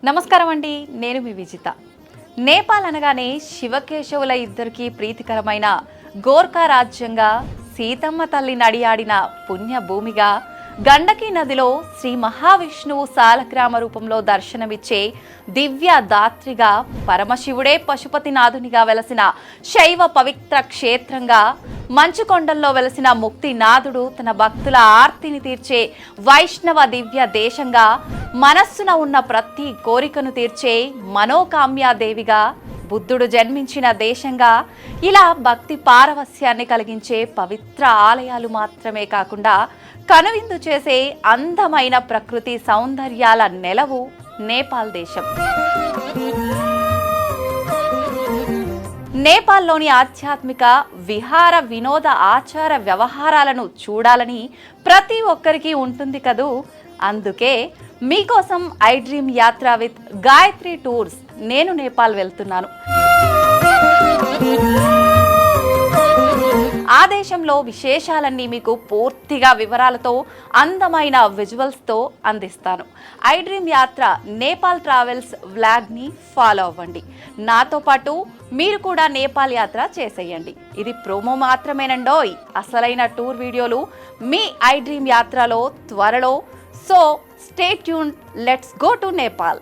నమస్కారం అండి, నేను మీ విజిత. నేపాల్ అనగానే శివకేశవుల ఇద్దరికి ప్రీతికరమైన గోర్ఖా రాజ్యంగా, సీతమ్మ తల్లి నడియాడిన పుణ్య భూమిగా, గండకీ నదిలో శ్రీ మహావిష్ణువు సాలగ్రామ రూపంలో దర్శనమిచ్చే దివ్య దాత్రిగా, పరమశివుడే పశుపతినాథునిగా వెలసిన శైవ పవిత్ర క్షేత్రంగా, మంచుకొండల్లో వెలసిన ముక్తినాథుడు తన భక్తుల ఆర్తిని తీర్చే వైష్ణవ దివ్య దేశంగా, మనస్సున ఉన్న ప్రతి కోరికను తీర్చే మనోకామ్యాదేవిగా, బుద్ధుడు జన్మించిన దేశంగా, ఇలా భక్తి పారవస్యాన్ని కలిగించే పవిత్ర ఆలయాలు మాత్రమే కాకుండా కనువిందు చేసే అందమైన ప్రకృతి సౌందర్యాల నెలవు నేపాల్ దేశం. నేపాల్లోని ఆధ్యాత్మిక విహార వినోద ఆచార వ్యవహారాలను చూడాలని ప్రతి ఒక్కరికి ఉంటుంది కదూ. అందుకే మీకోసం ఐ డ్రీమ్ యాత్ర విత్ గాయత్రి టూర్స్ నేను నేపాల్ వెళ్తున్నాను. ఆ దేశంలో విశేషాలన్నీ మీకు పూర్తిగా వివరాలతో, అందమైన విజువల్స్తో అందిస్తాను. ఐ డ్రీమ్ యాత్ర నేపాల్ ట్రావెల్స్ వ్లాగ్ని ఫాలో అవ్వండి. నాతో పాటు మీరు కూడా నేపాల్ యాత్ర చేసేయండి. ఇది ప్రోమో మాత్రమేనండోయ్. అసలైన టూర్ వీడియోలు మీ ఐ డ్రీమ్ యాత్రలో త్వరలో. So stay tuned, let's go to Nepal.